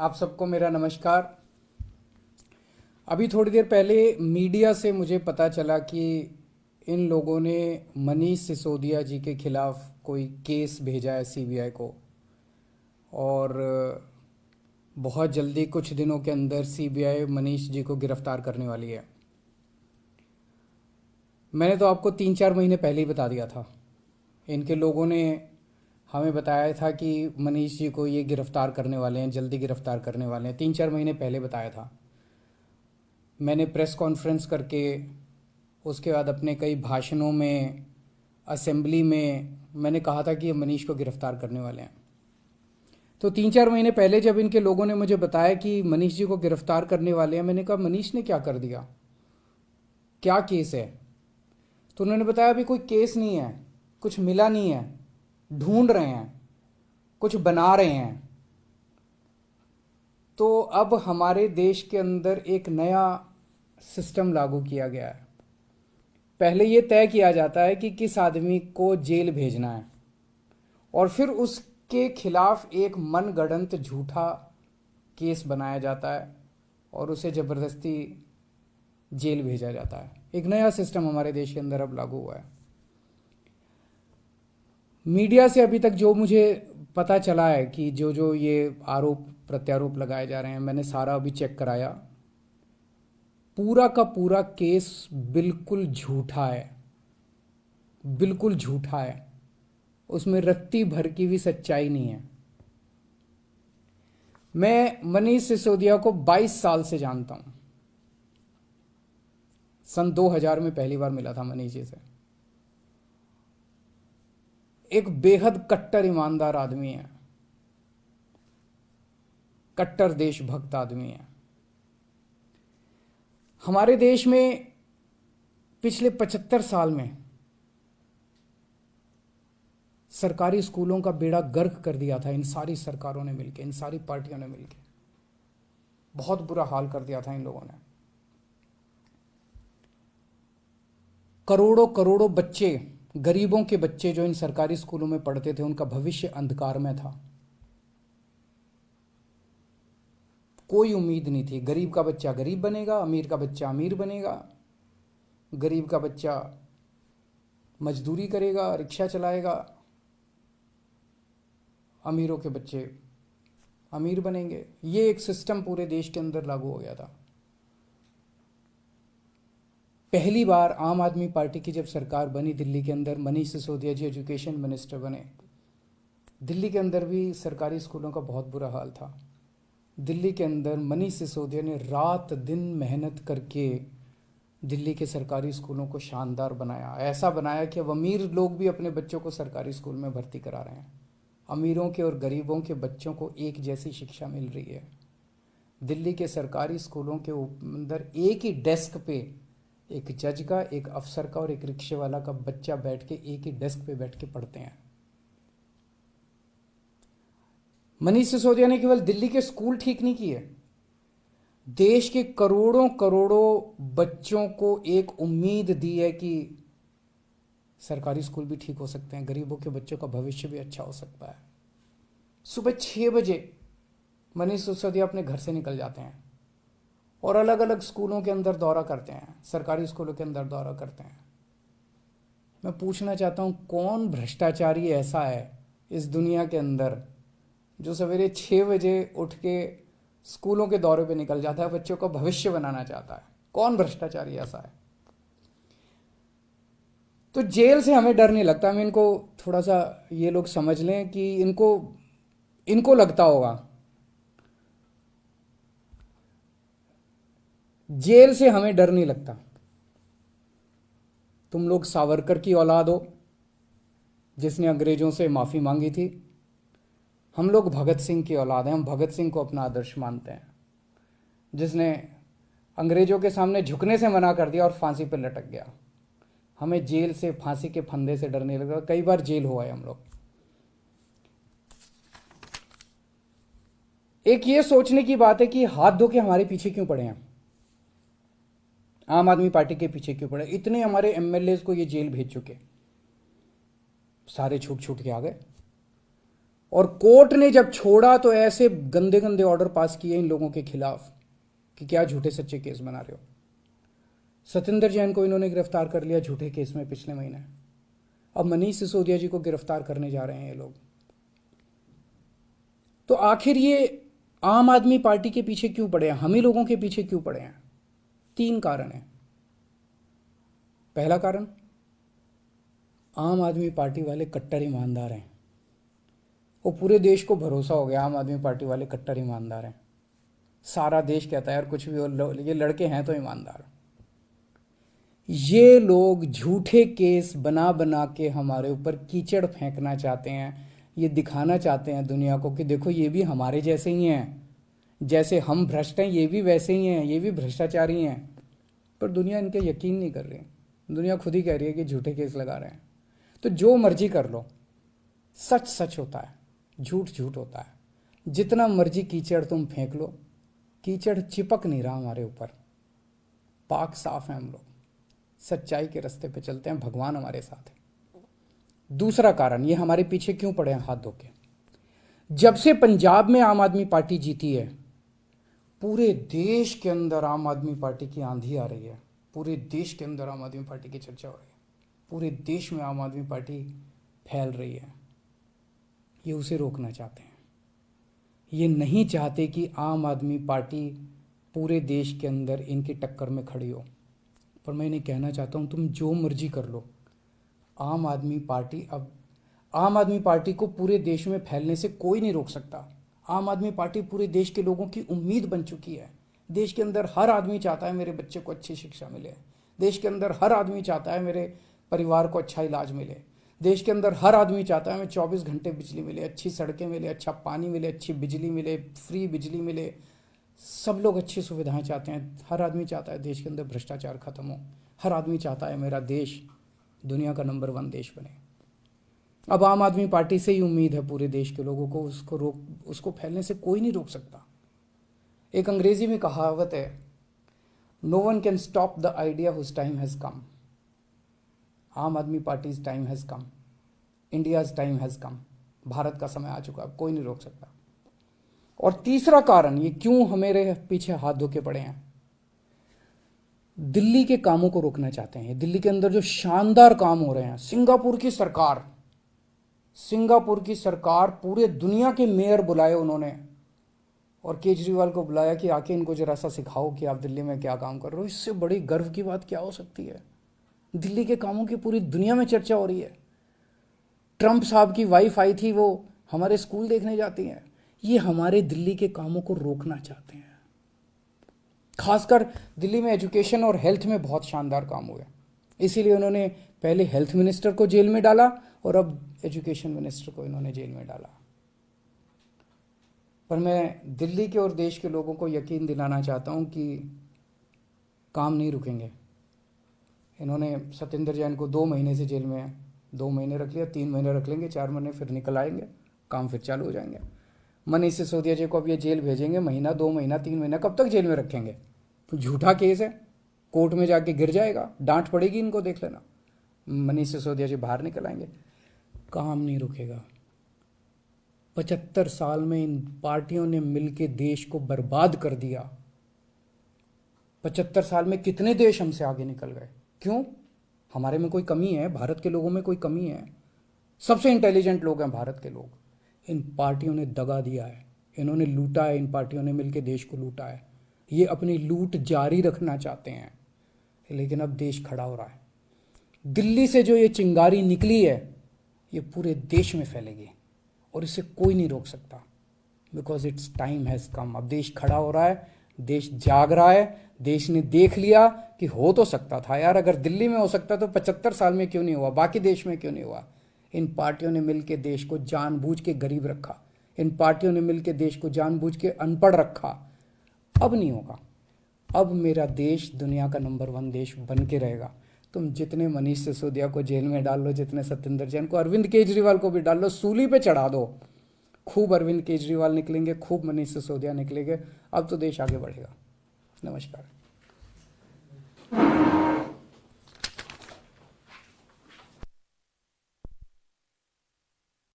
आप सबको मेरा नमस्कार। अभी थोड़ी देर पहले मीडिया से मुझे पता चला कि इन लोगों ने मनीष सिसोदिया जी के खिलाफ कोई केस भेजा है सीबीआई को, और बहुत जल्दी कुछ दिनों के अंदर सीबीआई मनीष जी को गिरफ्तार करने वाली है। मैंने तो आपको 3-4 महीने पहले ही बता दिया था। इनके लोगों ने हमें बताया था कि मनीष जी को ये गिरफ्तार करने वाले हैं, जल्दी गिरफ्तार करने वाले हैं। 3-4 महीने पहले बताया था। मैंने प्रेस कॉन्फ्रेंस करके, उसके बाद अपने कई भाषणों में, असेंबली में मैंने कहा था कि ये मनीष को गिरफ्तार करने वाले हैं। तो 3-4 महीने पहले जब इनके लोगों ने मुझे बताया कि मनीष जी को गिरफ्तार करने वाले हैं, मैंने कहा मनीष ने क्या कर दिया, क्या केस है? तो उन्होंने बताया अभी कोई केस नहीं है, कुछ मिला नहीं है, ढूंढ रहे हैं, कुछ बना रहे हैं। तो अब हमारे देश के अंदर एक नया सिस्टम लागू किया गया है। पहले ये तय किया जाता है कि किस आदमी को जेल भेजना है, और फिर उसके खिलाफ एक मनगढ़ंत झूठा केस बनाया जाता है और उसे ज़बरदस्ती जेल भेजा जाता है। एक नया सिस्टम हमारे देश के अंदर अब लागू हुआ है। मीडिया से अभी तक जो मुझे पता चला है कि जो जो ये आरोप प्रत्यारोप लगाए जा रहे हैं, मैंने सारा अभी चेक कराया। पूरा का पूरा केस बिल्कुल झूठा है, बिल्कुल झूठा है। उसमें रत्ती भर की भी सच्चाई नहीं है। मैं मनीष सिसोदिया को 22 साल से जानता हूं। सन 2000 में पहली बार मिला था मनीष जी से। एक बेहद कट्टर ईमानदार आदमी है, कट्टर देशभक्त आदमी है। हमारे देश में पिछले 75 साल में सरकारी स्कूलों का बेड़ा गर्क कर दिया था इन सारी सरकारों ने मिलकर, इन सारी पार्टियों ने मिलकर। बहुत बुरा हाल कर दिया था इन लोगों ने। करोड़ों करोड़ों बच्चे, गरीबों के बच्चे जो इन सरकारी स्कूलों में पढ़ते थे, उनका भविष्य अंधकार में था। कोई उम्मीद नहीं थी। गरीब का बच्चा गरीब बनेगा, अमीर का बच्चा अमीर बनेगा। गरीब का बच्चा मजदूरी करेगा, रिक्शा चलाएगा। अमीरों के बच्चे अमीर बनेंगे। ये एक सिस्टम पूरे देश के अंदर लागू हो गया था। पहली बार आम आदमी पार्टी की जब सरकार बनी दिल्ली के अंदर, मनीष सिसोदिया जी एजुकेशन मिनिस्टर बने। दिल्ली के अंदर भी सरकारी स्कूलों का बहुत बुरा हाल था। दिल्ली के अंदर मनीष सिसोदिया ने रात दिन मेहनत करके दिल्ली के सरकारी स्कूलों को शानदार बनाया। ऐसा बनाया कि अब अमीर लोग भी अपने बच्चों को सरकारी स्कूल में भर्ती करा रहे हैं। अमीरों के और गरीबों के बच्चों को एक जैसी शिक्षा मिल रही है। दिल्ली के सरकारी स्कूलों के अंदर एक ही डेस्क पे एक जज का, एक अफसर का और एक रिक्शे वाला का बच्चा बैठ के एक ही डेस्क पे बैठ के पढ़ते हैं। मनीष सिसोदिया ने केवल दिल्ली के स्कूल ठीक नहीं किए, देश के करोड़ों करोड़ों बच्चों को एक उम्मीद दी है कि सरकारी स्कूल भी ठीक हो सकते हैं, गरीबों के बच्चों का भविष्य भी अच्छा हो सकता है। सुबह 6 बजे मनीष सिसोदिया अपने घर से निकल जाते हैं और अलग अलग स्कूलों के अंदर दौरा करते हैं, सरकारी स्कूलों के अंदर दौरा करते हैं। मैं पूछना चाहता हूं, कौन भ्रष्टाचारी ऐसा है इस दुनिया के अंदर जो सवेरे 6 बजे उठ के स्कूलों के दौरे पे निकल जाता है, बच्चों का भविष्य बनाना चाहता है? कौन भ्रष्टाचारी ऐसा है? तो जेल से हमें डर नहीं लगता। मैं इनको थोड़ा सा, ये लोग समझ लें कि इनको लगता होगा जेल से हमें डर नहीं लगता। तुम लोग सावरकर की औलाद हो जिसने अंग्रेजों से माफी मांगी थी। हम लोग भगत सिंह की औलाद हैं। हम भगत सिंह को अपना आदर्श मानते हैं, जिसने अंग्रेजों के सामने झुकने से मना कर दिया और फांसी पर लटक गया। हमें जेल से, फांसी के फंदे से डर नहीं लगता। कई बार जेल हुआ है हम लोग। एक ये सोचने की बात है कि हाथ धो के हमारे पीछे क्यों पड़े हैं, आम आदमी पार्टी के पीछे क्यों पड़े? इतने हमारे एमएलए को ये जेल भेज चुके, सारे छूट छूट के आ गए। और कोर्ट ने जब छोड़ा तो ऐसे गंदे गंदे ऑर्डर पास किए इन लोगों के खिलाफ कि क्या झूठे सच्चे केस बना रहे हो। सत्येंद्र जैन को इन्होंने गिरफ्तार कर लिया झूठे केस में पिछले महीने। अब मनीष सिसोदिया जी को गिरफ्तार करने जा रहे हैं ये लोग। तो आखिर ये आम आदमी पार्टी के पीछे क्यों पड़े हैं, हम ही लोगों के पीछे क्यों पड़े हैं? 3 कारण हैं। पहला कारण, आम आदमी पार्टी वाले कट्टर ईमानदार हैं। वो पूरे देश को भरोसा हो गया आम आदमी पार्टी वाले कट्टर ईमानदार हैं। सारा देश कहता है यार कुछ भी हो, ये लड़के हैं तो ईमानदार। ये लोग झूठे केस बना बना के हमारे ऊपर कीचड़ फेंकना चाहते हैं। ये दिखाना चाहते हैं दुनिया को कि देखो ये भी हमारे जैसे ही हैं, जैसे हम भ्रष्ट हैं ये भी वैसे ही हैं, ये भी भ्रष्टाचारी हैं। पर दुनिया इनके यकीन नहीं कर रही। दुनिया खुद ही कह रही है कि झूठे केस लगा रहे हैं। तो जो मर्जी कर लो, सच सच होता है, झूठ झूठ होता है। जितना मर्जी कीचड़ तुम फेंक लो, कीचड़ चिपक नहीं रहा हमारे ऊपर। पाक साफ है हम लोग, सच्चाई के रास्ते पे चलते हैं, भगवान हमारे साथ है। दूसरा कारण, ये हमारे पीछे क्यों पड़े हैं हाथ धो के? जब से पंजाब में आम आदमी पार्टी जीती है, पूरे देश के अंदर आम आदमी पार्टी की आंधी आ रही है। पूरे देश के अंदर आम आदमी पार्टी की चर्चा हो रही है। पूरे देश में आम आदमी पार्टी फैल रही है। ये उसे रोकना चाहते हैं। ये नहीं चाहते कि आम आदमी पार्टी पूरे देश के अंदर इनकी टक्कर में खड़ी हो। पर मैं इन्हें कहना चाहता हूँ, तुम जो मर्जी कर लो, आम आदमी पार्टी को पूरे देश में फैलने से कोई नहीं रोक सकता। आम आदमी पार्टी पूरे देश के लोगों की उम्मीद बन चुकी है। देश के अंदर हर आदमी चाहता है मेरे बच्चे को अच्छी शिक्षा मिले। देश के अंदर हर आदमी चाहता है मेरे परिवार को अच्छा इलाज मिले। देश के अंदर हर आदमी चाहता है हमें 24 घंटे बिजली मिले, अच्छी सड़कें मिले, अच्छा पानी मिले, अच्छी बिजली मिले, फ्री बिजली मिले। सब लोग अच्छी सुविधाएं चाहते हैं। हर आदमी चाहता है देश के अंदर भ्रष्टाचार खत्म हो। हर आदमी चाहता है मेरा देश दुनिया का नंबर 1 देश बने। अब आम आदमी पार्टी से ही उम्मीद है पूरे देश के लोगों को, उसको फैलने से कोई नहीं रोक सकता। एक अंग्रेजी में कहावत है, no one can stop the idea whose time has come. Aam Aadmi party's time has come, India's time has come. Bharat का समय आ चुका, अब कोई नहीं रोक सकता। और तीसरा कारण, ये क्यों हमारे पीछे हाथ धो के पड़े हैं, दिल्ली के कामों को रोकना चाहते हैं। दिल्ली के अंदर जो शानदार काम हो रहे हैं, सिंगापुर की सरकार पूरे दुनिया के मेयर बुलाए उन्होंने, और केजरीवाल को बुलाया कि आके इनको जरा सा सिखाओ कि आप दिल्ली में क्या काम कर रहे हो। इससे बड़ी गर्व की बात क्या हो सकती है? दिल्ली के कामों की पूरी दुनिया में चर्चा हो रही है। ट्रंप साहब की वाइफ आई थी, वो हमारे स्कूल देखने जाती हैं। ये हमारे दिल्ली के कामों को रोकना चाहते हैं। खासकर दिल्ली में एजुकेशन और हेल्थ में बहुत शानदार काम हुए, इसीलिए उन्होंने पहले हेल्थ मिनिस्टर को जेल में डाला और अब एजुकेशन मिनिस्टर को इन्होंने जेल में डाला। पर मैं दिल्ली के और देश के लोगों को यकीन दिलाना चाहता हूं कि काम नहीं रुकेंगे। इन्होंने सत्येंद्र जैन को 2 महीने से जेल में है, 2 महीने रख लिया, 3 महीने रख लेंगे, 4 महीने फिर निकल आएंगे, काम फिर चालू हो जाएंगे। मनीष सिसोदिया जी को अब ये जेल भेजेंगे, महीना, 2 महीना, 3 महीना, कब तक जेल में रखेंगे? तो झूठा केस है, कोर्ट में जाके गिर जाएगा, डांट पड़ेगी इनको, देख लेना। मनीष सिसोदिया जी बाहर निकल आएंगे, काम नहीं रुकेगा। 75 साल में इन पार्टियों ने मिलकर देश को बर्बाद कर दिया। 75 साल में कितने देश हमसे आगे निकल गए? क्यों? हमारे में कोई कमी है? भारत के लोगों में कोई कमी है? सबसे इंटेलिजेंट लोग हैं भारत के लोग। इन पार्टियों ने दगा दिया है, इन्होंने लूटा है, इन पार्टियों ने मिलकर देश को लूटा है। ये अपनी लूट जारी रखना चाहते हैं, लेकिन अब देश खड़ा हो रहा है। दिल्ली से जो ये चिंगारी निकली है, ये पूरे देश में फैलेगी और इसे कोई नहीं रोक सकता, because it's time has come. अब देश खड़ा हो रहा है, देश जाग रहा है, देश ने देख लिया कि हो तो सकता था यार। अगर दिल्ली में हो सकता तो 75 साल में क्यों नहीं हुआ, बाकी देश में क्यों नहीं हुआ? इन पार्टियों ने मिलकर देश को जानबूझ के गरीब रखा, इन पार्टियों ने मिलकर देश को जानबूझ के अनपढ़ रखा। अब नहीं होगा। अब मेरा देश दुनिया का नंबर 1 देश बन के रहेगा। तुम जितने मनीष सिसोदिया को जेल में डाल लो, जितने सत्येंद्र जैन को, अरविंद केजरीवाल को भी डाल लो, सूली पे चढ़ा दो। खूब अरविंद केजरीवाल निकलेंगे, खूब मनीष सिसोदिया निकलेंगे। अब तो देश आगे बढ़ेगा। नमस्कार।